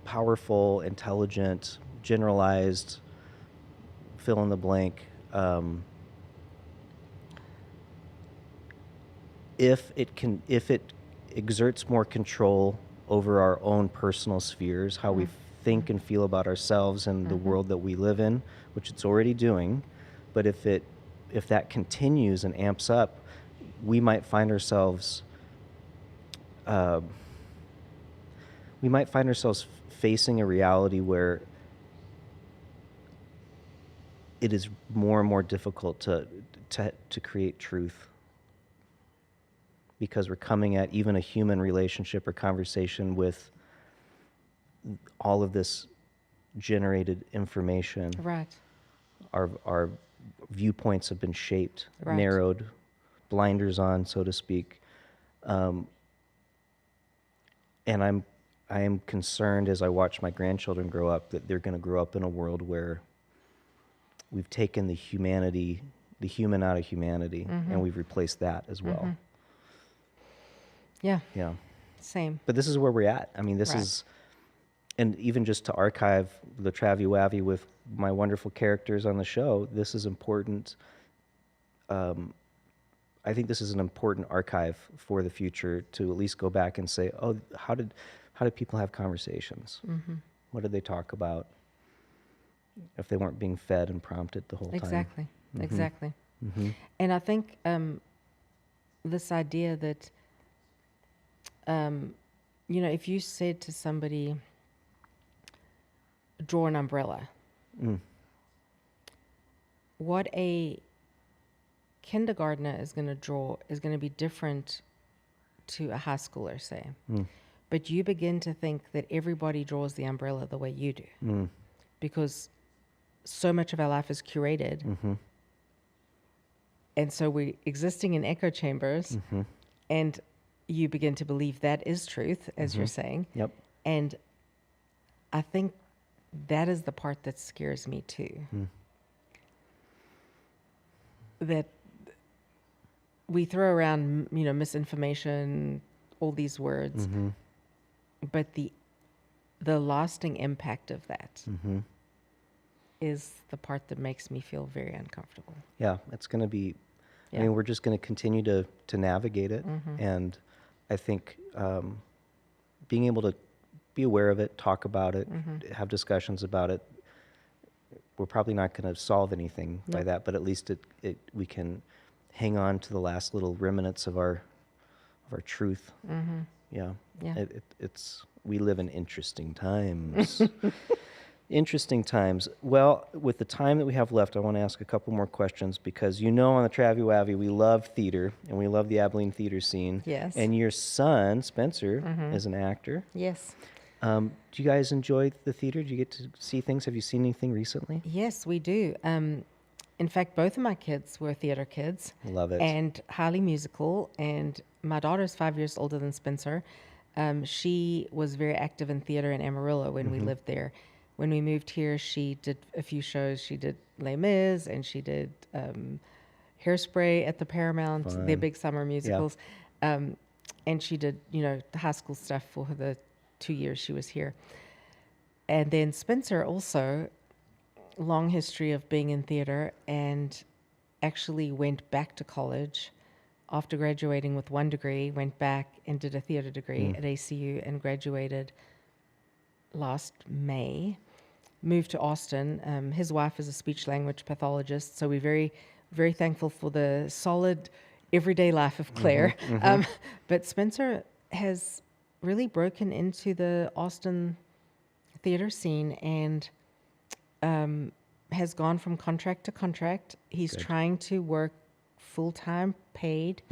powerful, intelligent, generalized, fill in the blank, if it exerts more control over our own personal spheres, how we think and feel about ourselves and the world that we live in, which it's already doing, but if that continues and amps up, we might find ourselves facing a reality where it is more and more difficult to create truth, because we're coming at even a human relationship or conversation with all of this generated information. Right. Our viewpoints have been shaped, Right. narrowed, blinders on, so to speak. And I am concerned as I watch my grandchildren grow up that they're going to grow up in a world where we've taken the human out of humanity, and we've replaced that as well. Yeah. Yeah. Same. But this is where we're at. I mean, this Right. is, and even just to archive the Travi Wavi with my wonderful characters on the show, this is important. I think this is an important archive for the future to at least go back and say, oh, how did people have conversations? What did they talk about if they weren't being fed and prompted the whole time? Exactly. Exactly. And I think this idea that, if you said to somebody, draw an umbrella, what a kindergartner is going to draw is going to be different to a high schooler, say. But you begin to think that everybody draws the umbrella the way you do, because so much of our life is curated. And so we're existing in echo chambers, and you begin to believe that is truth, as you're saying. Yep. And I think that is the part that scares me too. That we throw around, misinformation, all these words, but the lasting impact of that is the part that makes me feel very uncomfortable. Yeah, it's going to be, I Yeah. mean, we're just going to continue to navigate it. And I think being able to be aware of it, talk about it, have discussions about it, we're probably not going to solve anything by that, but at least we can hang on to the last little remnants of our truth. Yeah. Yeah. We live in interesting times. Interesting times. Well, with the time that we have left, I want to ask a couple more questions because on the Travi Wavi, we love theater and we love the Abilene theater scene. Yes. And your son, Spencer, is an actor. Yes. Do you guys enjoy the theater? Do you get to see things? Have you seen anything recently? Yes, we do. In fact, both of my kids were theater kids. Love it. And highly musical. And my daughter is 5 years older than Spencer. She was very active in theater in Amarillo when we lived there. When we moved here, she did a few shows. She did Les Mis, and she did Hairspray at the Paramount, their big summer musicals. And she did, the high school stuff for the 2 years she was here. And then Spencer also, long history of being in theater, and actually went back to college after graduating with 1 degree, went back and did a theater degree at ACU and graduated last May. Moved to Austin. His wife is a speech language pathologist, so we're very, very thankful for the solid everyday life of Claire. But Spencer has really broken into the Austin theater scene and has gone from contract to contract. He's trying to work full-time paid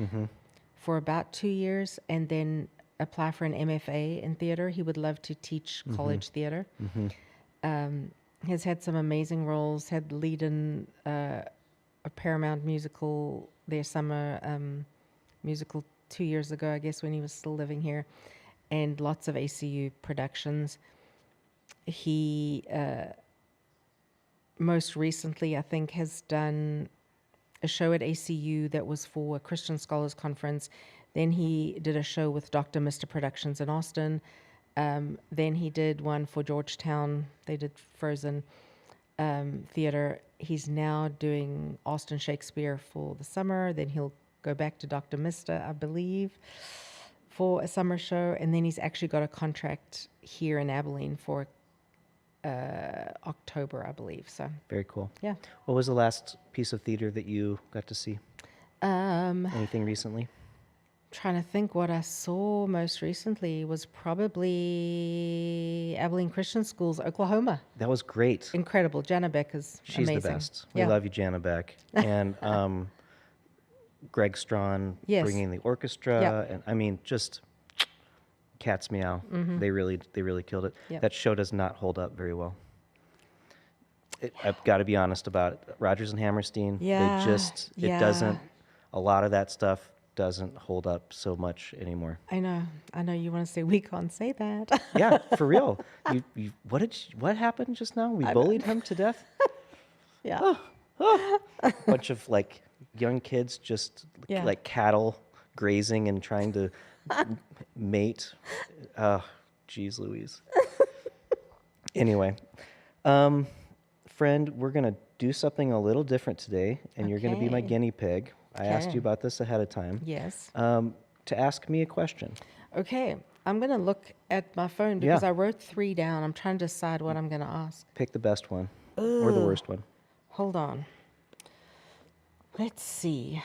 for about 2 years and then apply for an MFA in theater. He would love to teach college theater. Has had some amazing roles, had lead in a Paramount musical, their summer musical 2 years ago, I guess, when he was still living here, and lots of ACU productions. He most recently, I think, has done a show at ACU that was for a Christian Scholars Conference. Then he did a show with Dr. Mr. Productions in Austin. Then he did one for Georgetown. They did Frozen theater. He's now doing Austin Shakespeare for the summer. Then he'll go back to Dr. Mr., I believe, for a summer show. And then he's actually got a contract here in Abilene for October, I believe. So Very cool. yeah. What was the last piece of theater that you got to see? Anything recently? Trying to think what I saw most recently was probably Abilene Christian Schools, Oklahoma. That was great. Incredible. Jana Beck is She's amazing. the best. We love you, Jana Beck. And Greg Strawn bringing the orchestra. Yep. And I mean, just cat's meow. They really killed it. Yep. That show does not hold up very well. I've got to be honest about it. Rodgers and Hammerstein, Yeah, it doesn't. a lot of that stuff doesn't hold up so much anymore. I know you want to say we can't say that. Yeah, for real. What happened just now? We bullied him to death? Yeah. Bunch of like young kids just Yeah. like cattle grazing and trying to mate. Geez Louise. Anyway, friend, we're going to do something a little different today, and you're going to be my Okay. guinea pig. I asked Okay. you about this ahead of time. Yes. To ask me a question. Okay. I'm going to look at my phone because Yeah. I wrote 3 down. I'm trying to decide what I'm going to ask. Pick the best one or the worst one. Hold on. Let's see.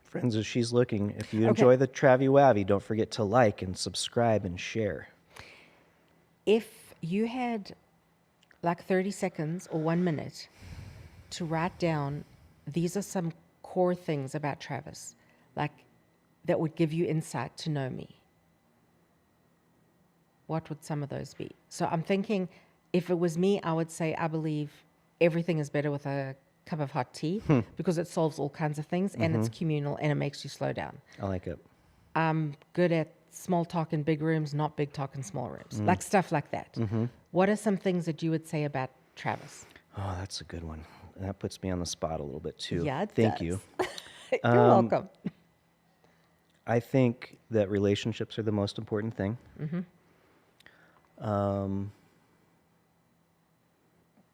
Friends, as she's looking, if you enjoy the Travi Wavi, don't forget to like and subscribe and share. If you had like 30 seconds or 1 minute to write down, these are some core things about Travis, like that would give you insight to know me, what would some of those be? So I'm thinking, if it was me, I would say I believe everything is better with a cup of hot tea because it solves all kinds of things and it's communal and it makes you slow down. I like it. I'm good at small talk in big rooms, not big talk in small rooms, like stuff like that. What are some things that you would say about Travis? Oh, that's a good one. That puts me on the spot a little bit too. Yeah, it Thank does. you. You're welcome. I think that relationships are the most important thing.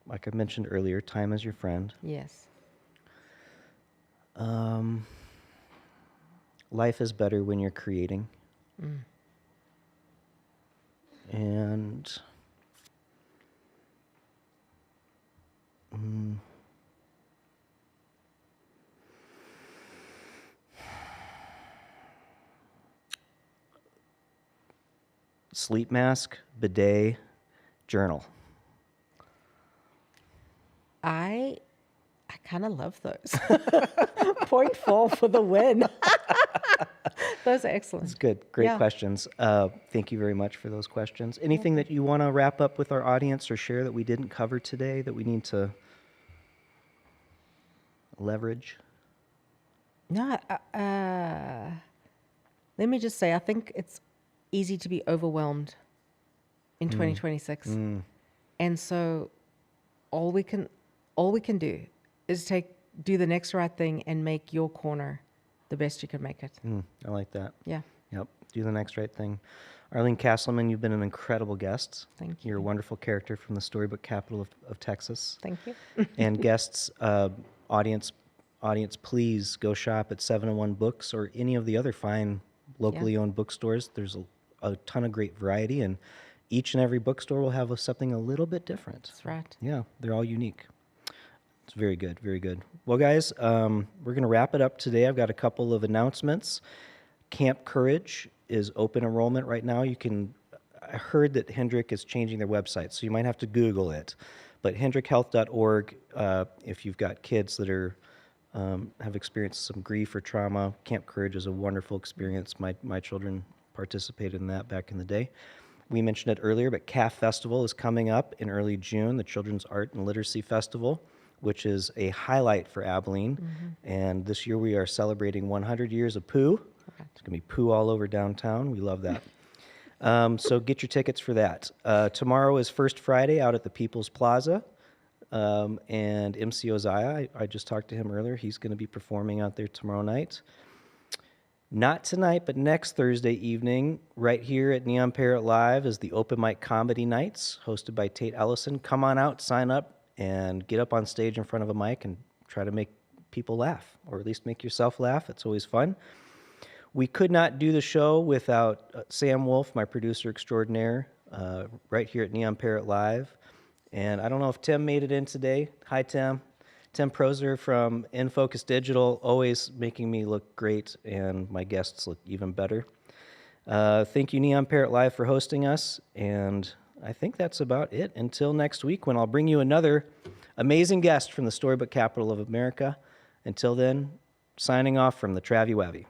Like I mentioned earlier, time is your friend. Yes. Life is better when you're creating. And sleep mask, bidet, journal. I kind of love those. Point 4 for the win. Those are excellent. That's good. Great Yeah. questions. Thank you very much for those questions. Anything that you want to wrap up with our audience or share that we didn't cover today that we need to leverage? No, let me just say, I think it's easy to be overwhelmed in 2026. And so all we can do is do the next right thing and make your corner the best you can make it. I like that. Yeah. Yep. Do the next right thing. Arlene Kasselman, you've been an incredible guest. Thank You're a wonderful character from the storybook capital of Texas. Thank you. And guests, audience, please go shop at 701 Books or any of the other fine locally owned bookstores. There's a ton of great variety, and each and every bookstore will have something a little bit different. That's right. Yeah, they're all unique. It's very good, very good. Well, guys, we're going to wrap it up today. I've got a couple of announcements. Camp Courage is open enrollment right now. I heard that Hendrick is changing their website, so you might have to Google it. But hendrickhealth.org, if you've got kids that have experienced some grief or trauma, Camp Courage is a wonderful experience. My children participated in that back in the day. We mentioned it earlier, but CAF Festival is coming up in early June, the Children's Art and Literacy Festival, which is a highlight for Abilene. And this year we are celebrating 100 years of poo. It's going to be poo all over downtown. We love that. So get your tickets for that. Tomorrow is First Friday out at the People's Plaza. And MC Ozaya, I just talked to him earlier. He's going to be performing out there tomorrow night. Not tonight, but next Thursday evening, right here at Neon Parrot Live, is the Open Mic Comedy Nights, hosted by Tate Ellison. Come on out, sign up, and get up on stage in front of a mic and try to make people laugh, or at least make yourself laugh. It's always fun. We could not do the show without Sam Wolf, my producer extraordinaire, right here at Neon Parrot Live. And I don't know if Tim made it in today. Hi, Tim. Tim Proser from In Focus Digital, always making me look great, and my guests look even better. Thank you, Neon Parrot Live, for hosting us, and I think that's about it until next week when I'll bring you another amazing guest from the Storybook Capital of America. Until then, signing off from the Travi Wavi.